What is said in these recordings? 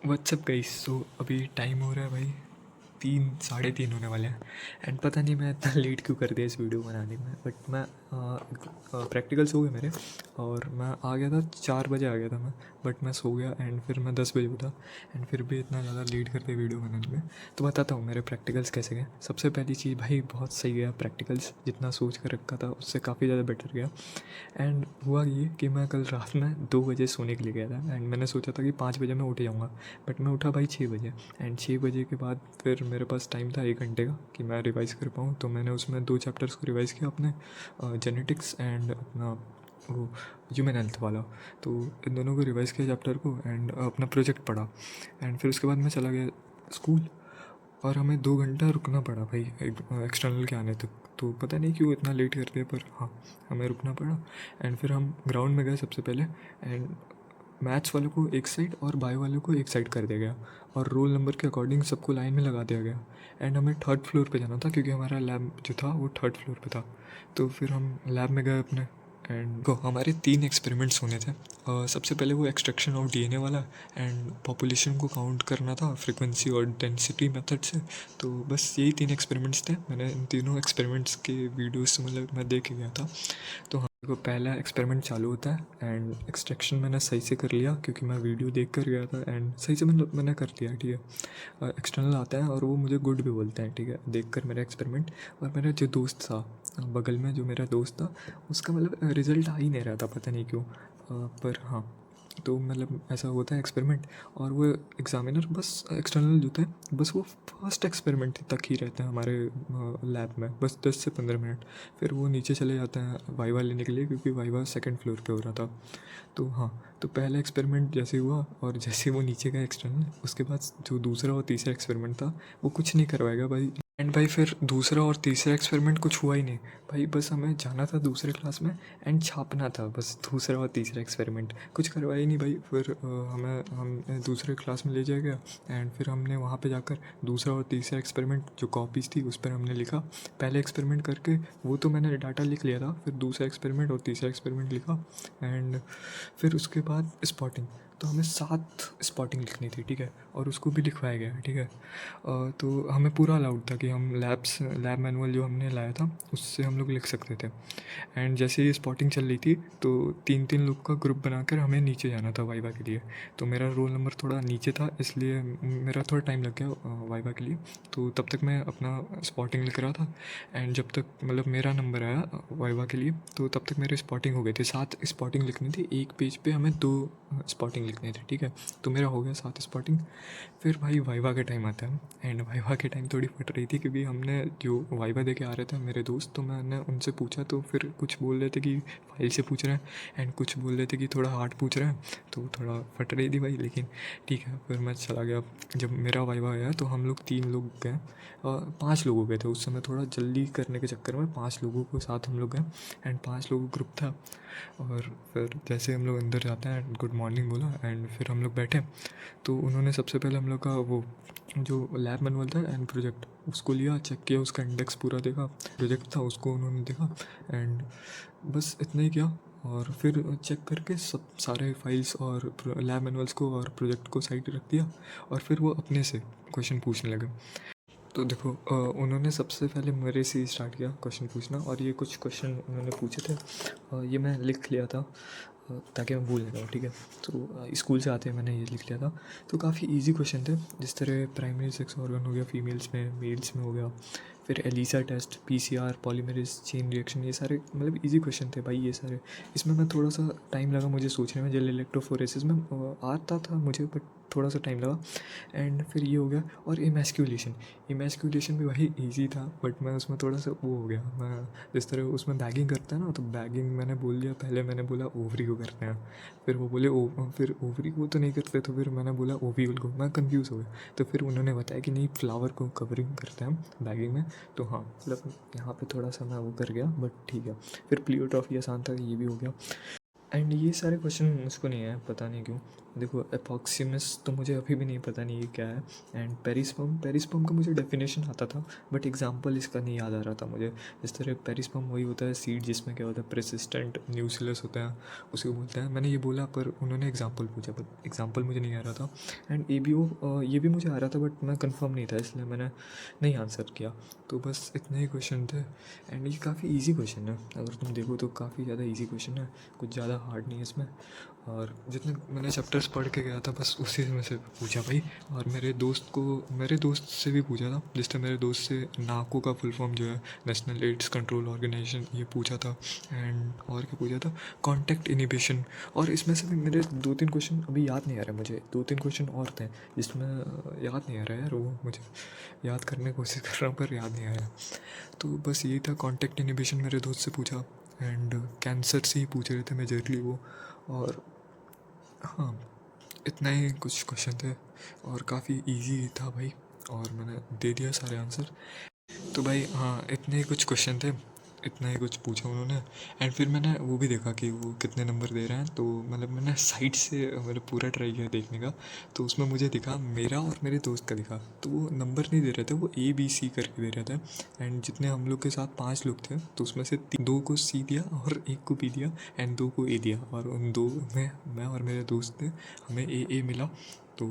WhatsApp guys. सो अभी time हो रहा है भाई 3 साढ़े 3 होने वाले हैं। एंड पता नहीं मैं इतना लेट क्यों कर दिया इस वीडियो बनाने में। बट मैं प्रैक्टिकल्स हो गए मेरे और मैं आ गया था 4 बजे आ गया था मैं। बट मैं सो गया एंड फिर मैं 10 बजे उठा। एंड फिर भी इतना ज़्यादा लेट करके वीडियो बनाने में। तो बताता हूँ मेरे प्रैक्टिकल्स कैसे गए। सबसे पहली चीज़ भाई बहुत सही गया प्रैक्टिकल्स, जितना सोच कर रखा था उससे काफ़ी ज़्यादा बेटर गया। एंड हुआ ये कि मैं कल रात में 2 बजे सोने के लिए गया था एंड मैंने सोचा था कि 5 बजे मैं उठ जाऊँगा। बट मैं उठा भाई 6 बजे। एंड 6 बजे के बाद फिर मेरे पास टाइम था 1 घंटे का कि मैं रिवाइज़ कर पाऊँ। तो मैंने उसमें 2 चैप्टर्स को रिवाइज़ किया अपने, जेनेटिक्स एंड अपना वो ह्यूमन हेल्थ वाला। तो इन दोनों को रिवाइज़ किया चैप्टर को एंड अपना प्रोजेक्ट पढ़ा। एंड फिर उसके बाद मैं चला गया स्कूल। और हमें 2 घंटा रुकना पड़ा भाई एक्सटर्नल के आने तक। तो पता नहीं क्यों इतना लेट कर दिया, पर हाँ हमें रुकना पड़ा। एंड फिर हम ग्राउंड में गए सबसे पहले। एंड मैथ्स वालों को एक साइड और बायो वालों को एक साइड कर दिया गया। और रोल नंबर के अकॉर्डिंग सबको लाइन में लगा दिया गया। एंड हमें थर्ड फ्लोर पे जाना था क्योंकि हमारा लैब जो था वो थर्ड फ्लोर पे था। तो फिर हम लैब में गए अपने। एंड को हमारे 3 एक्सपेरिमेंट्स होने थे। सबसे पहले वो एक्सट्रैक्शन ऑफ डीएनए वाला। एंड पॉपुलेशन को काउंट करना था फ्रिक्वेंसी और डेंसिटी मेथड से। तो बस यही 3 एक्सपेरिमेंट्स थे। मैंने इन तीनों एक्सपेरिमेंट्स के वीडियोस मतलब मैं देख के गया था। तो हाँ देखो, पहला एक्सपेरिमेंट चालू होता है एंड एक्सट्रैक्शन मैंने सही से कर लिया क्योंकि मैं वीडियो देख कर गया था। एंड सही से मैंने कर लिया, ठीक है। एक्सटर्नल आता है और वो मुझे गुड भी बोलते हैं, ठीक है, देख कर मेरा एक्सपेरिमेंट। और मेरा जो दोस्त था बगल में, जो मेरा दोस्त था, उसका मतलब रिज़ल्ट आ ही नहीं रहा था, पता नहीं क्यों। पर हाँ, तो मतलब ऐसा होता है एक्सपेरिमेंट। और वो एग्ज़ामिनर बस एक्सटर्नल जो थे बस वो फर्स्ट एक्सपेरिमेंट तक ही रहते हैं हमारे लैब में, बस 10 से 15 मिनट। फिर वो नीचे चले जाते हैं वाइवा लेने के लिए क्योंकि वाइवा सेकंड फ्लोर पे हो रहा था। तो हाँ, तो पहला एक्सपेरिमेंट जैसे हुआ और जैसे वो नीचे गया एक्सटर्नल, उसके बाद जो दूसरा और तीसरा एक्सपेरिमेंट था वो कुछ नहीं करवाएगा भाई। एंड भाई फिर दूसरा और तीसरा एक्सपेरिमेंट कुछ हुआ ही नहीं भाई। बस हमें जाना था दूसरे क्लास में एंड छापना था, बस दूसरा और तीसरा एक्सपेरिमेंट कुछ करवाया ही नहीं भाई। फिर हम दूसरे क्लास में ले जाया गया। एंड फिर हमने वहाँ पे जाकर दूसरा और तीसरा एक्सपेरिमेंट जो कॉपीज़ थी उस पर हमने लिखा। पहले एक्सपेरिमेंट करके वो तो मैंने डाटा लिख लिया था, फिर दूसरा एक्सपेरिमेंट और तीसरा एक्सपेरिमेंट लिखा। एंड फिर उसके बाद स्पॉटिंग। तो हमें 7 स्पॉटिंग लिखनी थी, ठीक है, और उसको भी लिखवाया गया, ठीक है। तो हमें पूरा अलाउड था कि हम लैब मैनुअल जो हमने लाया था उससे हम लोग लिख सकते थे। एंड जैसे ही स्पॉटिंग चल रही थी तो 3-3 लोग का ग्रुप बनाकर हमें नीचे जाना था वाइवा के लिए। तो मेरा रोल नंबर थोड़ा नीचे था इसलिए मेरा थोड़ा टाइम लग गया वाइवा के लिए। तो तब तक मैं अपना स्पॉटिंग लिख रहा था। एंड जब तक मतलब मेरा नंबर आया वाइवा के लिए तो तब तक मेरे स्पॉटिंग हो गए थे। 7 स्पॉटिंग लिखनी थी, एक पेज पे हमें 2 स्पॉटिंग लिखने थे, ठीक है। तो मेरा हो गया 7 स्पॉटिंग। फिर भाई वाइवा का टाइम आता है। एंड वाइवा के टाइम थोड़ी फट रही थी क्योंकि हमने जो वाइवा दे के आ रहे थे मेरे दोस्त, तो मैंने उनसे पूछा तो फिर कुछ बोल रहे थे कि फाइल से पूछ रहे हैं एंड कुछ बोल रहे थे कि थोड़ा हार्ड पूछ रहे हैं। तो थोड़ा फट रही थी भाई, लेकिन ठीक है। फिर मैं चला गया। जब मेरा वाइवा आया तो हम लोग 3 लोग गए और 5 लोग हो गए थे उस समय। थोड़ा जल्दी करने के चक्कर में 5 लोगों को साथ हम लोग गए। एंड 5 लोगों का ग्रुप था। और फिर जैसे हम लोग अंदर जाते हैं गुड मॉर्निंग बोला एंड फिर हम लोग बैठे। तो उन्होंने सबसे पहले हम लोग का वो जो लैब मैनुअल था एंड प्रोजेक्ट उसको लिया, चेक किया, उसका इंडेक्स पूरा देखा। प्रोजेक्ट था उसको उन्होंने देखा। एंड बस इतना ही किया। और फिर चेक करके सब सारे फाइल्स और लैब मैनुअल्स को और प्रोजेक्ट को साइड रख दिया। और फिर वो अपने से क्वेश्चन पूछने लगे। तो देखो उन्होंने सबसे पहले मेरे से ही स्टार्ट किया क्वेश्चन पूछना। और ये कुछ क्वेश्चन उन्होंने पूछे थे, ये मैं लिख लिया था ताकि मैं भूल ना जाऊँ, ठीक है। तो स्कूल से आते हैं मैंने ये लिख लिया था। तो काफ़ी इजी क्वेश्चन थे, जिस तरह प्राइमरी सेक्स ऑर्गन हो गया फीमेल्स में, मेल्स में हो गया। फिर ELISA test, PCR, polymerase chain reaction, ये सारे मतलब इजी क्वेश्चन थे भाई ये सारे। इसमें मैं थोड़ा सा टाइम लगा मुझे सोचने में। जेल इलेक्ट्रोफोरेसिस में आता था मुझे बट थोड़ा सा टाइम लगा। एंड फिर ये हो गया। और इमेस्क्यूलेशन, इमेस्क्यूलेशन भी वही इजी था बट मैं उसमें थोड़ा सा वो हो गया। मैं जिस तरह उसमें बैगिंग करता है ना, तो बैगिंग मैंने बोल दिया। पहले मैंने बोला ओवरी को करते हैं, फिर वो बोले फिर ओवरी को तो नहीं करते, तो फिर मैंने बोला ओव्यूल को। मैं कंफ्यूज हो गया। तो फिर उन्होंने बताया कि नहीं, फ्लावर को कवरिंग करते हैं हम बैगिंग में। तो हाँ मतलब यहाँ पे थोड़ा सा मैं वो कर गया बट ठीक है। फिर प्लियोट्रॉफी आसान था, ये भी हो गया। एंड ये सारे क्वेश्चन मुझको नहीं आए, पता नहीं क्यों। देखो एपॉक्सीमस तो मुझे अभी भी नहीं पता नहीं ये क्या है। एंड पेरिस्पर्म का मुझे डेफिनेशन आता था, बट एग्जांपल इसका नहीं याद आ रहा था मुझे। इस तरह पेरिस्पर्म वही होता है सीड जिसमें क्या होता है, प्रेसिस्टेंट न्यूक्लियस होता है, उसी को बोलते हैं। मैंने ये बोला पर उन्होंने एग्जाम्पल पूछा, बट एग्जाम्पल मुझे नहीं आ रहा था। एंड ABO ये भी मुझे आ रहा था, बट मैं कंफर्म नहीं था, इसलिए मैंने नहीं आंसर किया। तो बस इतने ही क्वेश्चन थे। एंड ये काफ़ी इजी क्वेश्चन है, अगर तुम देखो तो काफ़ी ज़्यादा इजी क्वेश्चन है, कुछ ज़्यादा हार्ड नहीं है इसमें। और जितने मैंने चैप्टर्स पढ़ के गया था बस उसी में से पूछा भाई। और मेरे दोस्त से भी पूछा था, जिससे मेरे दोस्त से नाको का फुल फॉर्म जो है नेशनल एड्स कंट्रोल ऑर्गेनाइजेशन, ये पूछा था। एंड और क्या पूछा था, कॉन्टैक्ट इनिबिशन। और इसमें से भी मेरे 2-3 क्वेश्चन अभी याद नहीं आ रहे मुझे, 2-3 क्वेश्चन और थे जिसमें याद नहीं आ रहा है यार, वो मुझे याद करने की कोशिश कर रहा हूँ पर याद नहीं आ रहा। तो बस यही था, कॉन्टैक्ट इनिबिशन मेरे दोस्त से पूछा। एंड कैंसर से ही पूछ रहे थे मेजरली वो। और हाँ, इतना ही कुछ क्वेश्चन थे और काफ़ी इजी था भाई, और मैंने दे दिया सारे आंसर। तो भाई हाँ, इतने ही कुछ क्वेश्चन थे, इतना ही कुछ पूछा उन्होंने। एंड फिर मैंने वो भी देखा कि वो कितने नंबर दे रहे हैं, तो मतलब मैंने साइड से मतलब पूरा ट्राई किया देखने का। तो उसमें मुझे दिखा मेरा और मेरे दोस्त का दिखा, तो वो नंबर नहीं दे रहे थे, वो ABC करके दे रहे थे। एंड जितने हम लोग के साथ 5 लोग थे, तो उसमें से 2 को C दिया और 1 को B दिया एंड 2 को A दिया। और उन 2 में मैं और मेरे दोस्त थे, हमें AA मिला। तो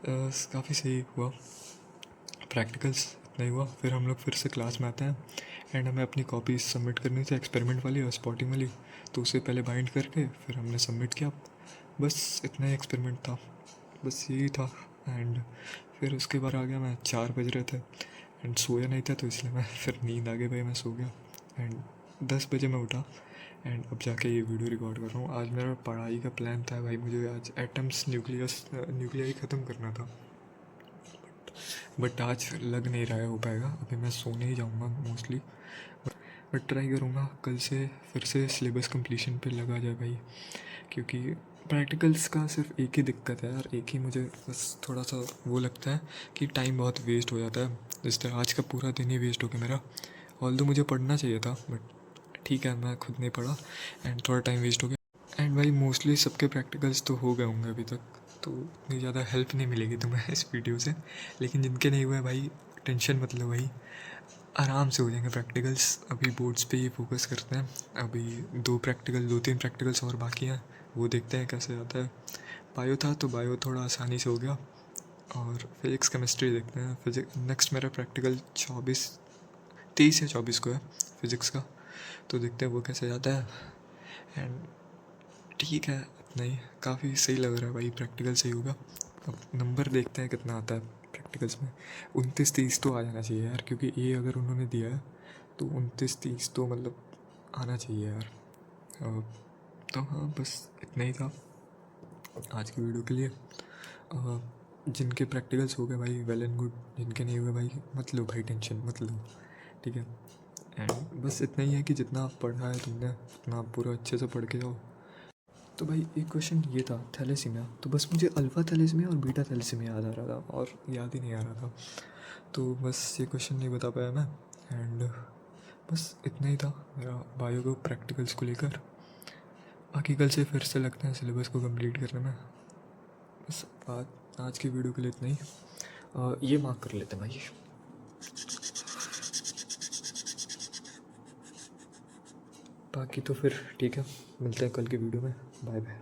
काफ़ी सही हुआ। प्रैक्टिकल्स इतना ही हुआ, फिर हम लोग फिर से क्लास में आते हैं। एंड हमें अपनी कॉपीज सबमिट करनी थी, एक्सपेरिमेंट वाली और स्पॉटिंग वाली। तो उसे पहले बाइंड करके फिर हमने सबमिट किया। बस इतना ही एक्सपेरिमेंट था, बस यही था। एंड फिर उसके बाद आ गया मैं, 4 बज रहे थे एंड सोया नहीं था, तो इसलिए मैं फिर नींद आ गई भाई, मैं सो गया। एंड 10 बजे मैं उठा एंड अब जाके ये वीडियो रिकॉर्ड कर रहा हूँ। आज मेरा पढ़ाई का प्लान था भाई, मुझे आज एटम्स न्यूक्लियाई ख़त्म करना था, बट आज लग नहीं रहा है हो पाएगा। अभी मैं सोने ही जाऊँगा मोस्टली, बट ट्राई करूँगा कल से फिर से सिलेबस कंप्लीशन पे लगा जाए भाई। क्योंकि प्रैक्टिकल्स का सिर्फ एक ही दिक्कत है यार, एक ही मुझे बस थोड़ा सा वो लगता है कि टाइम बहुत वेस्ट हो जाता है। जिस तरह आज का पूरा दिन ही वेस्ट हो गया मेरा। ऑल्दो मुझे पढ़ना चाहिए था, बट ठीक है मैं खुद नहीं पढ़ा एंड थोड़ा टाइम वेस्ट हो गया। एंड भाई मोस्टली सबके प्रैक्टिकल्स तो हो गए होंगे अभी तक, तो इतनी ज़्यादा हेल्प नहीं मिलेगी तुम्हें इस वीडियो से। लेकिन जिनके नहीं हुए भाई, टेंशन मत लो भाई, आराम से हो जाएंगे प्रैक्टिकल्स। अभी बोर्ड्स पे ही फोकस करते हैं। अभी 2-3 प्रैक्टिकल्स और बाकी हैं, वो देखते हैं कैसे आता है। बायो था तो बायो थोड़ा आसानी से हो गया। और फिज़िक्स केमिस्ट्री देखते हैं। फिजिक्स नेक्स्ट मेरा प्रैक्टिकल 23 या 24 को है फिज़िक्स का, तो देखते हैं वो कैसे जाता है। एंड ठीक है, नहीं काफ़ी सही लग रहा है भाई, प्रैक्टिकल सही होगा। अब नंबर देखते हैं कितना आता है प्रैक्टिकल्स में। 29-30 तो आ जाना चाहिए यार, क्योंकि ये अगर उन्होंने दिया है तो 29-30 तो मतलब आना चाहिए यार। तो हाँ बस इतना ही था आज की वीडियो के लिए। जिनके प्रैक्टिकल्स हो गए भाई वेल एंड गुड, जिनके नहीं हुए भाई मत लो भाई, टेंशन मत लो, ठीक है। एंड बस इतना ही है कि जितना पढ़ा है तुमने उतना पूरा अच्छे से पढ़ के जाओ। तो भाई एक क्वेश्चन ये था थैलेसीमिया, तो बस मुझे अल्फ़ा थैलेसीमिया और बीटा थैलेसीमिया याद आ रहा था और याद ही नहीं आ रहा था। तो बस ये क्वेश्चन नहीं बता पाया मैं। एंड बस इतना ही था मेरा बायो को प्रैक्टिकल्स को लेकर। बाकी कल से फिर से लगते हैं सिलेबस को कंप्लीट करने में। बस बात आज की वीडियो के लिए इतना ही। ये मार्क कर लेते हैं भाई। बाकी तो फिर ठीक है, मिलते हैं कल की वीडियो में। Bye bye.